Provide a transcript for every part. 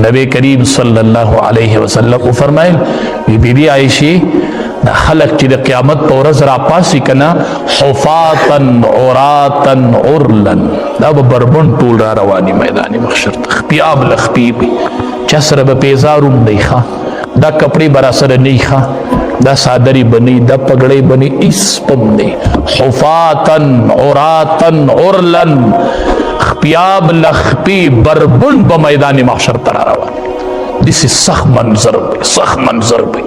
نبی کریم صلی الله علیه وسلم فرمایل بیبی عائشہ دا خلق چې د قیامت په ورځ را پاسي کنا حفاتن عراتن عرلن دا به بربند ټول را رواني میدان محشر ته خپیاب لخپیب چا سره به پیزاروم دی ښه دا کپڑے برا سره نه ښه دا صادری بنی دا پګړې بنی اس پم دی حفاتن عراتن عرلن خپیاب لخپی بربند به میدان محشر ته را روان دسی سخت منظر دی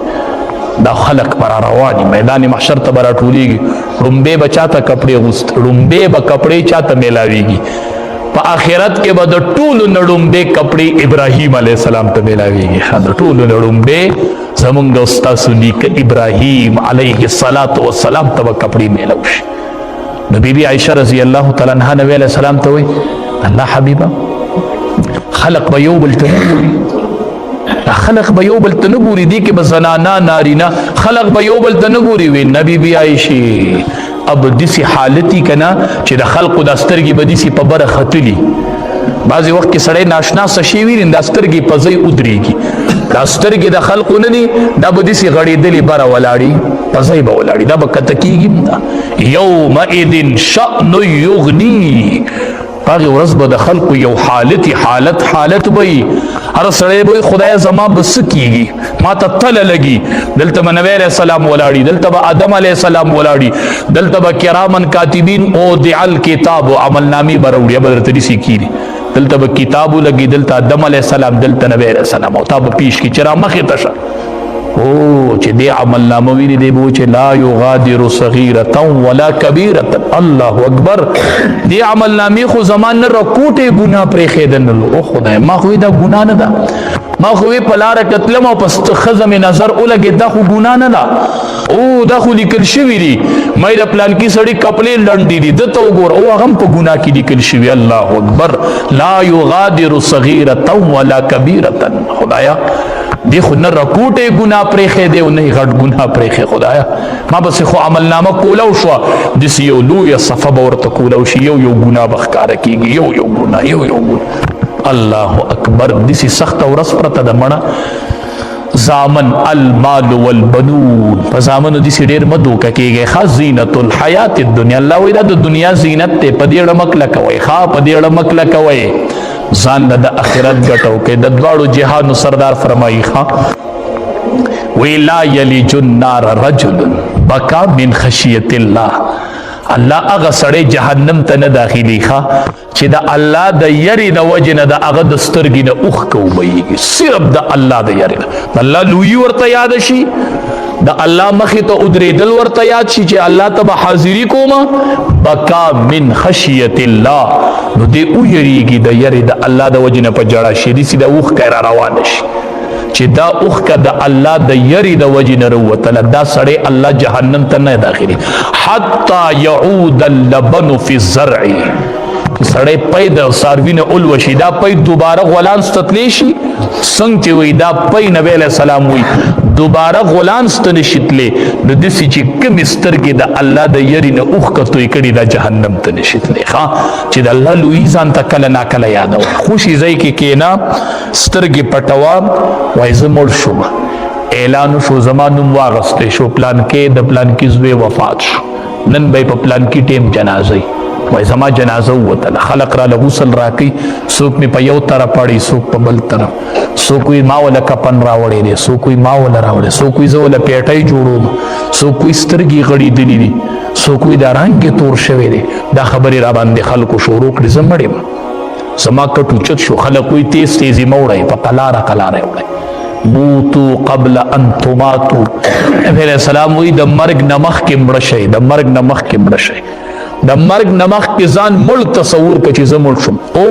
دا خلق برا روانی میدان محشر ته برا ټولیږي ړومبې به چاته کپړې غوست ړومبې به کپړې چاته میلاویږي په آخرت کې به د ټولو نه ړومبې کپړې ابراهیم علیه السلام ته میلاویږي د ټولو نه ړومبې زمونږ د ستاسو نیکه ابراهیم علیه السلام ته به کپړې میلاو شي نو بیبي عایشه رضی الله تعالی عنها نبی علیه السلام ته وایي الله حبیبه خلق به یو بل ته خلق به یو بل ته نه ګوري دي کې به زنانا نارینا خلق به یو بل ته نه ګوري وي نبی بی عایشه اب دسی حالتی کنا چې د خلقو د سترګې به دسی په بره ختلی بعضی وخت کې سړی ناشنا شي وي د سترګې په ځای ودرېږي د سترګې د خلقو نه دي دا به دسی غړېدلې بره ولاړي په ځای به ولاړي دا به کته کېږي یومئذ شأن یغنی هغه ورځ به د خلقو یو حالت به هر سړی به خدای زما بس کیږي ما ته تله لګي دلته به نبی علیہ السلام ولاړي دلته به آدم علیہ السلام ولاړي دلته به کرامن کاتبین او دعل کتاب او عمل نامې به راوړي به درته داسې کېږي دلته به کتابو لګي دلته آدم علیہ السلام دلته نبی علیہ السلام او تا به پیش کړي چې را مخې ته شه او چې دې عمل نامه ویني دی به چې لا یغادر صغیرة ولا کبیرة الله اکبر دې عمل نامې خو زمان نه رکوټې ګناه پرېښېدل او خدای ما خو دا ګناه نه ده ما خو په لاره کتلم او په ښځه مې نظر ولګېد دا خو ګناه نه ده او دا خو لیکل شوي دي مې د پلانکي سړي کپړې لنډې دي دته وګوره او هغه هم په ګناه کې لیکل شوي الله اکبر لا یغادر صغیرة ولا کبیرة خدایا دی خو نه رکوټې ګناه پرېښې دی او نه یې غټ ګناه پرېښې خدایا ما بس خو عمل نامه کوله شوه داسې یو لویه صفه به ورته کوله شي یو ګناه به ښکاره کېږي یو ګناه یو ګناه الله اکبر داسې سخته ورځ پرته ده مړه زامن المال والبنون په زامنو داسې ډېر مه دوکه کېږئ ښه زینت الحیات الدنیا الله وایي دا د دنیا زینت دی په دې ړمک لکوئ ښه په دې ړمک لکوئ ځان له د آخرت ګټو کې د دواړو جهانو سردار فرمایي ښه وی لا یلج النار رجل بکا من خشیت الله الله هغه سړی جهنم ته نه داخلي ښه چې د الله د یری د وجې نه د هغه د سترګې نه اوښکه وبهیږي صرف د الله د یری نه د الله لویي ورته یاد شي د الله مخې ته ودرېدل ورته یاد شي چې الله ته به حاضري کومه بکا من خشیت الله نو دې ویریږي د یری د الله د وجې نه په جړه شي داسې د اوښکه را روانه شي چې دا اوښکه د الله د یری د وجې نه راووتله دا سړی الله جهنم ته نه داخلي حتی یعود اللبن فی الزرع سړی پی د څاروي نه الوشي دا پی دوباره غولانس ته تلی شي څنګه چې وایي دا پی نبی علیه السلام وایي دوباره غولانس ته نشي تلی نو داسې چې کومې سترګې د الله د یري نه اوښکه توی کړي دا جهنم ته نشي تلی ښه چې د الله لویي ځان ته کله ناکله یادوه خوشي ځای کې کښېنه سترګې پټوه وایي زه مړ شوم اعلان شو زما نوم واغستی شو پلانکې د پلانکي زوی وفات شو نن به یې په پلانکي ټیم جنازه وای زما جنازه ووتله خلق را له غسل راکوي څوک مې په یو طرف پړي څوک په بل طرف څوک وایي ما وله کفن راوړی دی څوک وایي ما وله راوړی څوک وایي زه وله پیټۍ جوړوم څوک وایي سترګې غړېدلي دي څوک وایي دا رنګ یې تور شوی دی دا خبرې را باندې خلکو شروع کړي زه مړ یم زما کټ اوچت شو خلک وایي تیز تیزي مه وړئ په قلاره وړئ موتو قبل ان تماتو نبی علیہ السلام وایي د مرګ نه مخکې مړه شئ د مرګ نه مخکې مړه شئ د مرګ نه مخکې ځان مړ تصور کړه چې زه مړ شم او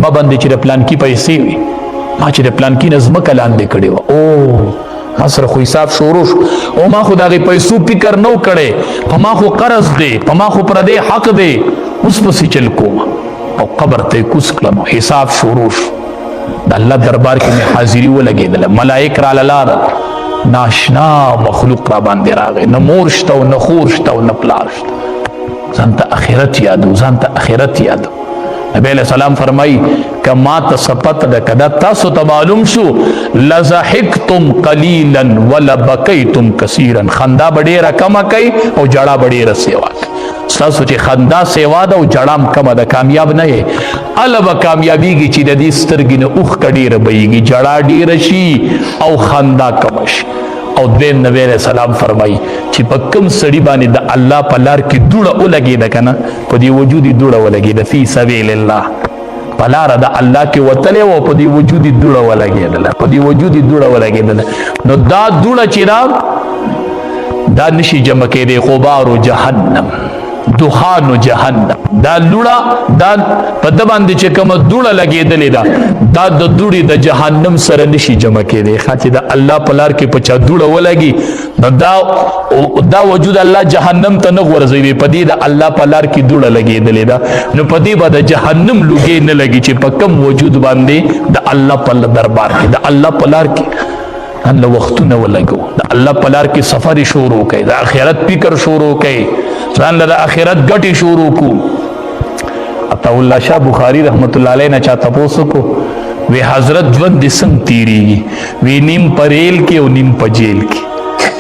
ما باندې چې د پلانکي پیسې وي ما چې د پلانکي نه ځمکه لاندې کړې وه او ما سره خو حساب شروع شو او ما خو د هغې پیسو فکر نه و کړی په ما خو قرض دی په ما خو پردی حق دی اوس پسې چل کوم او قبر ته یې کوز کړم حساب شروع شو د الله دربار کې مې حاضري ولګېدله ملایک راله لاړل ناشنا مخلوق را باندې راغی نه مور شته او نه خور شته او نه پلار شته ځان ته اخرت یادو ځان ته اخرت یادو نبی علیہ السلام فرمایي کما تصپت د کدا تاسو ته معلوم شو لزحکتم قلیلا ولبکیتم کثیرا خندا بډیره کم کوي او جړه بډیره سیوا تاسو چې خندا سیوا ده او جړام کم ده کامیاب نه یې البا کامیابیږي چې د دې سترګې نه اوخ کډیره بهیږي جړه ډیره شي او خندا کم شي او دین نبی علیہ السلام فرمایي چې په کوم سړي باندې د الله په لار کې دوړه ولګېده کنه په دې وجود یې دوړه ولګېده فی سبیل الله په لاره د الله کې وتلی و په دې وجود یې دوړه ولګېدله په دې وجود یې دوړه ولګېدله نو دا دوړه چې دا نشي جمع کېدی غبار جهنم دخان جهنم دا لوړه دا په د باندې چې کومه دوړه لګېدلې ده دا د دوړې د جهنم سره نشي جمع کېدی چې د الله په لار کې په چا دوړه ولګي نو دا وجود الله جهنم ته نه غورځوي په دې د الله په لار کې دوړه لګېدلې ده نو په دې به د جهنم لوګې نه لګي چې په کوم وجود باندې د الله په دربار کې د الله په لار کې الله وختونه ولګو د الله په لار کې سفر شروع کړي د آخرت فکر شروع کړي ځان له آخرت ګټي شروع کو عطا الله شاه بخاری رحمت الله علیه نه چا تاسو کو وی حضرت ژوند د څنګه تیریږي وی نیم پریل کې او نیم پجیل کې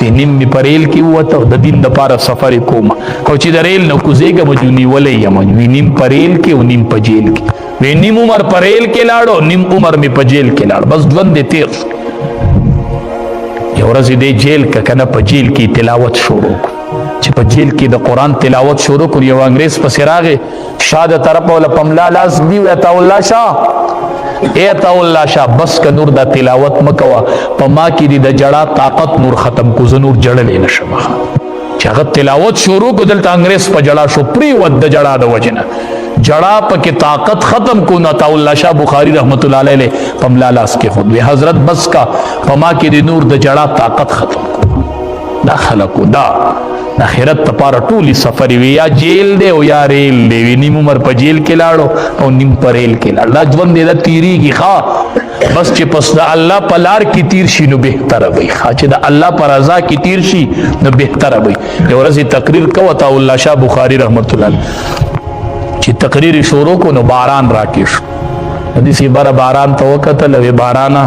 وی نیم می پریل کې وته د دین د پاره سفر کوم او چې د ریل نو کوزیګه مجونی ولې یم وی نیم پریل کې او نیم پجیل کې وی نیم عمر پریل کې لاړو نیم عمر می پجیل کې لاړ بس ژوند دې تیر یو ورځ دې جیل کا کنه پجیل کې تلاوت شروع چې په جیل کې د قرآن تلاوت شروع کړ یو انګریز پسې راغی شاه د طرف ولا پملا لاس دی عطا الله شاه اے عطا الله شاه بس ک نور د تلاوت مکوا په ما کې د جړه طاقت نور ختم کو زنور جړلې نشم چې هغه تلاوت شروع کو دلته انګریز په جړه شو پری ود د جړه د وجنه جړه په کې طاقت ختم کو عطا الله شاه بخاری رحمت الله علیه پملا لاس کې خود وی حضرت بس کا په ما کې د نور د جړه طاقت ختم کو دا خلقو دا آخرت تپاره ټولی سفر وی یا جیل دی او یا ریل دی وی نیم عمر په جیل کې لاړو او نیم په ریل کې لاړ دا ژوند دی دا تیریږي ښه بس چې پس د الله په لار کې تیر شي نو بهتره وي ښه چې د الله په رضا کې تیر شي نو بهتره وي یو ورځ تقریر کوه عطا الله شاه بخاری رحمت الله چې تقریر شروع کو نو باران راکې شو حدیث بار باران ته وکتل وی بارانا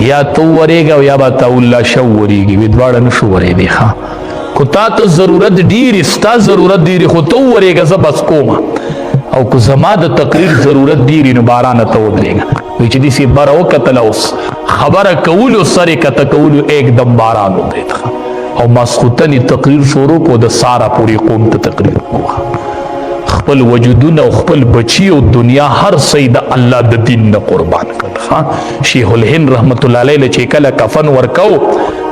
یا تو ورېږه او یا به عطا الله شاه ورېږي وی دواړه نشو ورېدی ښه کو تا ته ضرورت ډیری ستا ضرورت ډیری خو ته ورېږه زه بس کوم او کو زما د تقریر ضرورت ډیری نو باران ته ودرېږه وی چې داسې بره وکتل اوس خبره کولو سرې کته کولو एकदम باران ودرېد او ماسخوتن تقریر شروع کو د سارا پورې قوم ته تقریر کوه خپل وجودونه او خپل بچی او دنیا هر څه د الله د دین نه قربان کړ شیخ الهند رحمت الله علیه چې کله کفن ورکو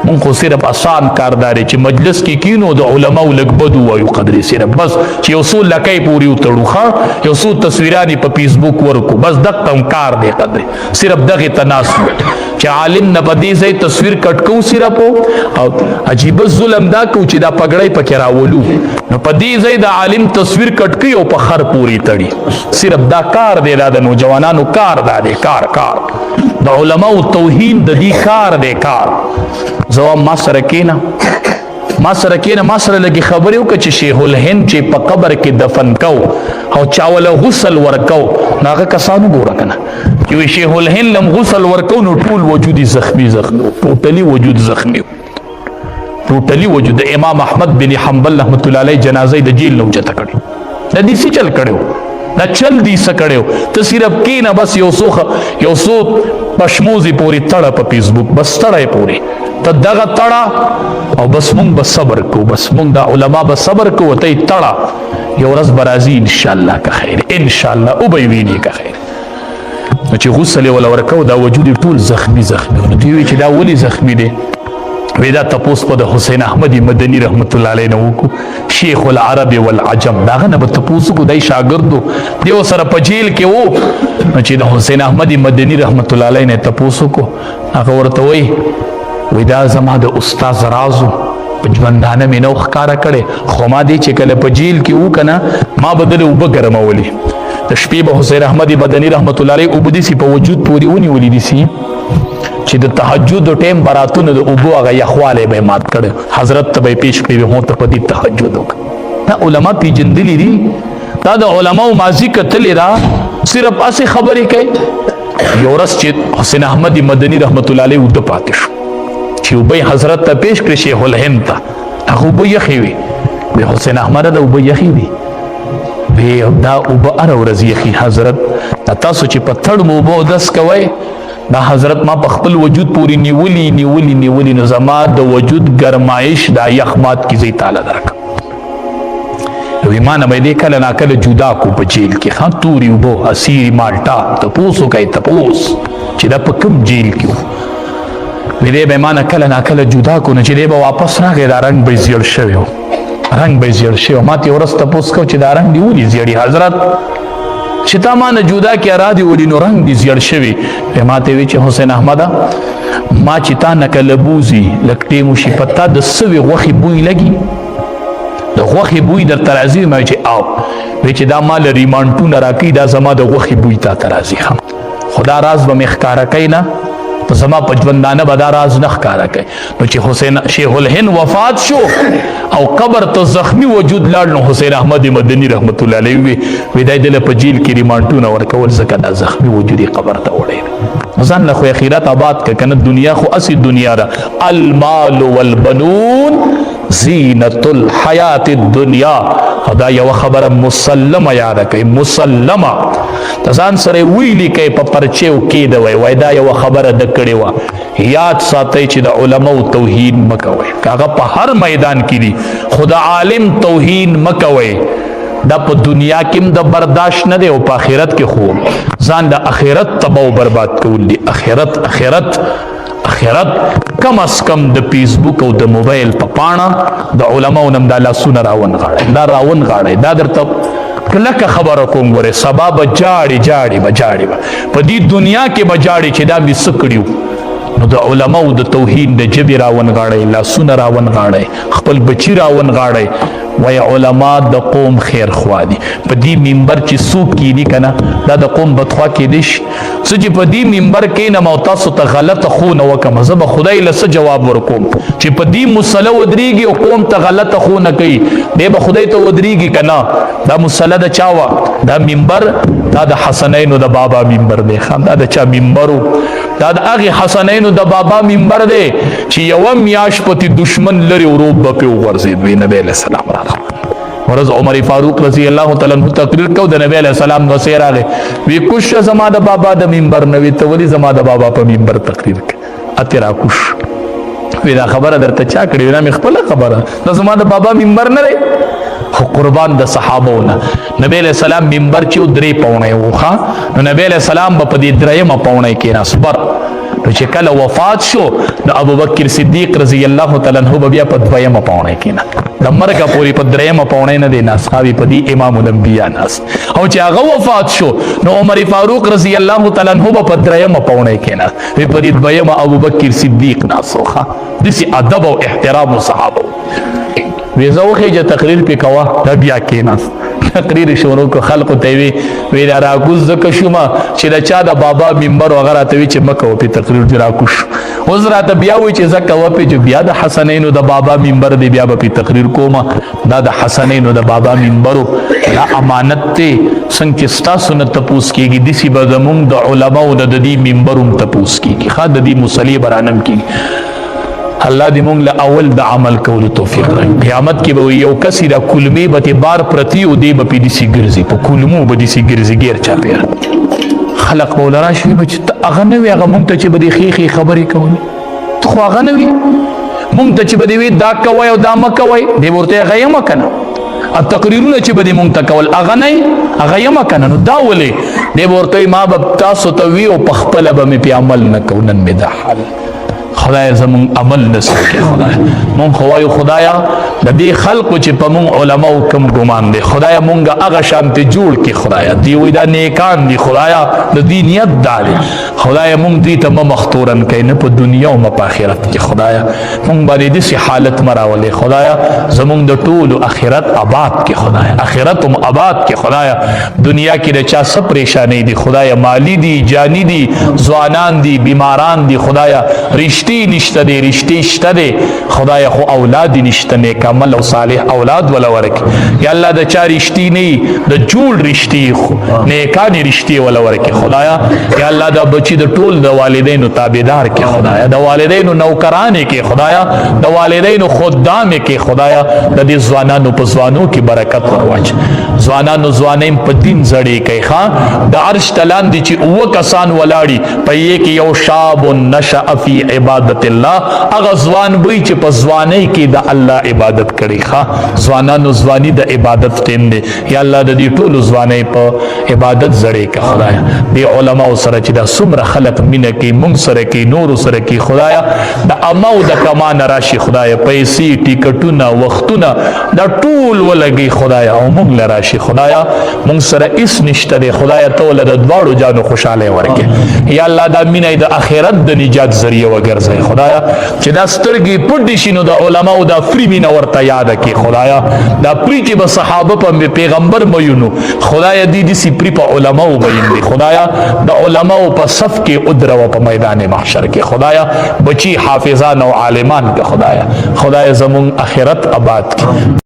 مونږ خو صرف آسان کارداري چې مجلس کې کینو د علماو لږ بدو وایو قدرې صرف بس چې یو څو لکۍ پورې وتړو ښه یو څو تصویرانې په فیسبوک ورکو بس دغه هم کار دی قدرې صرف دغې ته ناست چې عالم نه په دې ځای تصویر کټ کوو صرف او عجیبه ظلم دا کوو چې دا پګړۍ پکې راولو نو په دې ځای د عالم تصویر کټ کوي او په خر پورې تړي صرف دا کار دی دا د نوجوانانو کار دا دی کار د علماء توهین د دې کار دی کار زوام ما سره کېنه ما سره لګي خبرې وکړه چې شیخ الهند چې په قبر کې دفن کو او چاوله غسل ورکو ناغه کسانو ګوره کنه چې شیخ الهند لم غسل ورکو نو ټول وجود زخمی ټوټلی وجود زخمی ټوټلی وجود امام احمد بن حنبل رحمت الله علیه جنازه د جیل نو جته کړي د دې څه چل کړو دا چل دی سکړو ته صرف کینه بس یو سو پشموزي پوری تړه په فیسبوک بس تړه پوری ته دغه تړه او بس مونږ به صبر کو بس مونږ د علما به صبر کو ته تړه یو ورځ برازي ان شاء الله که خیر ان شاء الله او به ویني که خیر چې غسل ولا ورکو دا وجود ټول زخمی نو دی چې دا ولی زخمی دی ودا تپوس په د حسین احمدی مدنی رحمت الله علیه نو کو شیخ العرب والعجم داغه نه تپوس کو دای شاګردو دیو سره په جیل کې وو چې د حسین احمدی مدنی رحمت الله علیه نه تپوس کو هغه ورته وای ودا زما د استاد رازو په ژوندانه مې نو ښکارا کړي خو ما دې چې کله په جیل کې وو کنه ما بدل وب ګرمولي د شپې به حسین احمدی مدنی رحمت الله علیه وبدي سي په وجود پوری ونی ولې دي سي چې د تهجد او ټیم براتونه د ابو هغه یخواله به مات کړي حضرت ته به پیش کړي هو ته په دې تهجد وکړه دا علما پیجندلې دي دا د علماو ماضی کتلې را صرف اسی خبرې کوي. یو ورځ چې حسین احمد مدني رحمت الله علیه وده پاتې شو چې اوبه حضرت ته پیش کړي شیخ الهند ته. هغه اوبه یخې وي. وی حسین احمد دا اوبه یخې دي. وی دا اوبه هره ورځ یخي حضرت. تاسو چې په تړ مو اوبه اودس کوئ دا حضرت ما په خپل وجود پورې نیولي نو زما د وجود ګرمایش دا یخ مات کې زی تعالی درکړه. وی ما نه مې کله ناکله جدا کو په جیل کې خان توري اوبه اسیر مالټا تپوس کوي تپوس چې دا په کوم جیل کې وو. وی دې به ما نه کله ناکله جدا کو نه چې دې به واپس راغی دا رنګ به زیړ شوی و. رنګ به زیړ شوی ما ته ورځ تپوس کو چې دا رنګ دی ولې زیړی حضرت چې تا ما نه جدا کې را دي ولې نو رنګ دی زیړ شوی. ما ته وی چې حسین احمد ما چې تا نه کله بوزي لکټې مو شي پتا د سوي غوخي بوی لګي د غوخي بوی در ترازی ما چې او وی چې دا مال ریمانټونه راکې دا زما د غوخي بوی تا ترازی هم خدا راز به مخکاره کینا زما په ژوندانه به دا راز نه ښکاره کوي. نو چې حسین شیخ الهند وفات شو او قبر ته زخمی وجود لاړ نو حسین احمد مدني رحمت الله علیه وی دای دله په جیل کې ریمانټونه ورکول ځکه دا زخمی وجودي قبر ته وړي. ځان له خو اخرت آباد کنه دنیا خو اسی دنیا را المال والبنون زینت الحیات الدنیا. خدا یو خبره مسلمه یاد کوي مسلمه ځان سره ویلی کوي په پرچیو کې دی وای دا یو خبره د کړي وا یاد ساتي چې د علماء توهین مکوي. کاغه په هر میدان کې دي خدا عالم توهین مکوي. دا په دنیا کې د برداشت نه دی او په آخرت کې خو ځان د آخرت تباہ او برباد کول دي. آخرت کم از کم د فیسبوک او د موبایل په پاڼه د علماء نم د لاسونه راون غاړي دا درته کله خبره کوم غره سبب جاړي په دې دنیا کې بجاړي چې دا به سکړیو نو د علماء د توحید د جبر راون غاړي لاسونه راون غاړي خپل بچی راون غاړي وای علماء د قوم خیر خوا دي. په دې منبر چې څوک کینی کنه دا د قوم بدخوا کې دي چې په دې منبر کې نه مو تاسو ته غلطه خو نه وکم زه به خدای له جواب ورکوم چې په دې مصلی ودرېږي او قوم ته غلطه خو نه کوي دی به خدای ته ودرېږي کنه. دا مصلی د چاوا دا منبر دا د حسنینو د بابا منبر دی خان دا د چا منبرو دا د هغه حسنینو د بابا منبر دی چې یو میاش پتی دشمن لري وروب په ورزید وی نبی علیہ السلام ورځ عمر فاروق رضی الله تعالی عنہ تقریر کو د نبی علیہ السلام نو سیر راغی وی کوش زما د بابا د منبر نوی ته ولی زما د بابا په منبر تقریر اترا کوش وی دا خبره درته چا کړی نه خپل خبره د زما د بابا منبر نه خو قربان د صحابهونه نبی علیہ السلام منبر چې 3 پاونه وخا نو نبی علیہ السلام په دې 3 پاونه کې نه صبر نو چې کله وفات شو نو ابوبکر صدیق رضی الله تعالی عنہ بیا په 2 پاونه کې نه د مرګ پوری په 3 پاونه نه دی ناس خاوی په دې امام الانبیاء ناس او چې هغه وفات شو نو عمر فاروق رضی الله تعالی عنہ په 3 پاونه کې نه په دې 2 ابوبکر صدیق ناسوخه دسی ادب او احترام صحابه ویزوخه چې تقریر پې کوا دا بیا کې ناس تقریر شروع کو خلق ته وی را کوز زکه شوما چې دا چا د بابا منبر وغیرہ ته وی چې مکه په تقریر جرا کوش حضرت بیا وی چې زکه و په بیا د حسنینو د بابا منبر دی بیا په تقریر کوما دا د حسنینو د بابا منبر دا امانت ته څنګه ستا سنت تپوس کیږي دسی به زمونږ د علماء د دې منبروم تپوس کیږي خا د دې مصلی برانم کیږي. الله دې مونږ له اول د عمل کولو توفیق راکړي. قیامت کې به یو کس دا کلمې به بار پرتی او دې به په دې سي ګرځي په کلمو به دې سي ګرځي غیر چا پیر خلق مولا راشي به چې هغه نه وي هغه مونږ ته چې به دې خې خبرې کوي خو هغه نه وي مونږ ته چې به دې دا کوي او دا مکوي دې ورته غیم کنه التقریرونه چې به دې مونږ ته کول هغه نه هغه یم کنه نو دا ولې دې ورته ما به تاسو ته وی او په خپل به مې په عمل نه کوونن مې دا حال خدای زمون عمل نسو کې خدای مون خوایو خدایا د دې خلقو چې په مون علماء کم ګمان دي خدای مونږه هغه شانت جوړ کې خدایا دی وې دا نیکان دي خدایا د دې نیت دالي خدای مونږ دې ته مختورن کین په دنیا او په آخرت کې خدایا مونږ باندې دې حالت مراولې خدایا زمون د ټول آخرت آباد کې خدایا آخرت هم آباد کې خدایا دنیا کې د چا څه پریشانی دي خدایا مالی دي جانی دي ځوانان دي بیماران دي خدایا ریش رشتي نشته دی رشتي شته دی خدای خو اولاد نشته نیک عمل او صالح اولاد ولا ورک یا الله د چا رشتي نه د جوړ رشتي نیکانی رشتي ولا ورک خدایا یا الله د بچی د ټول د والدینو تابعدار کې خدایا د والدینو نوکران کې خدایا د والدینو خدام کې خدایا د دې ځوانانو په ځوانو کې برکت ورواچ ځوانانو ځوانیم په دین زړې کوي ښا د عرش تلان دي چې او کسان ولاړي په یې کې یو شاب نشأ فی عبادت الله هغه ځوان وي چې په ځوانۍ کې د الله عبادت کړي ښا ځوانانو ځواني د عبادت ټیم دی یا الله د دې ټولو ځوانۍ په عبادت زړې کا خدایا د علماء سره چې دا څومره خلق مینه کې مونږ سره کې نور سره کې خدایا د امو د کمان راشي خدایا پیسې ټیکټونه وختونه دا ټول ولګي خدایا او مونږ لراشي خدایا مونږ سره اس نشته دی خدایا ته ول د دواړو جانو خوشاله ورکه یا الله دا مینه د اخرت د نجات ذریعہ وګرځي خدایا چې دا سترګې پټ دي شنو د علماء دا فری مینه ورته یاد کې خدایا دا پری چې به صحابه په پیغمبر مېونو خدایا دې سي پری په علماء وبین دي خدایا د علماء په صف کې ادرو په میدان محشر کې خدایا بچي حافظان او عالمان کې خدایا زمون اخرت آباد کې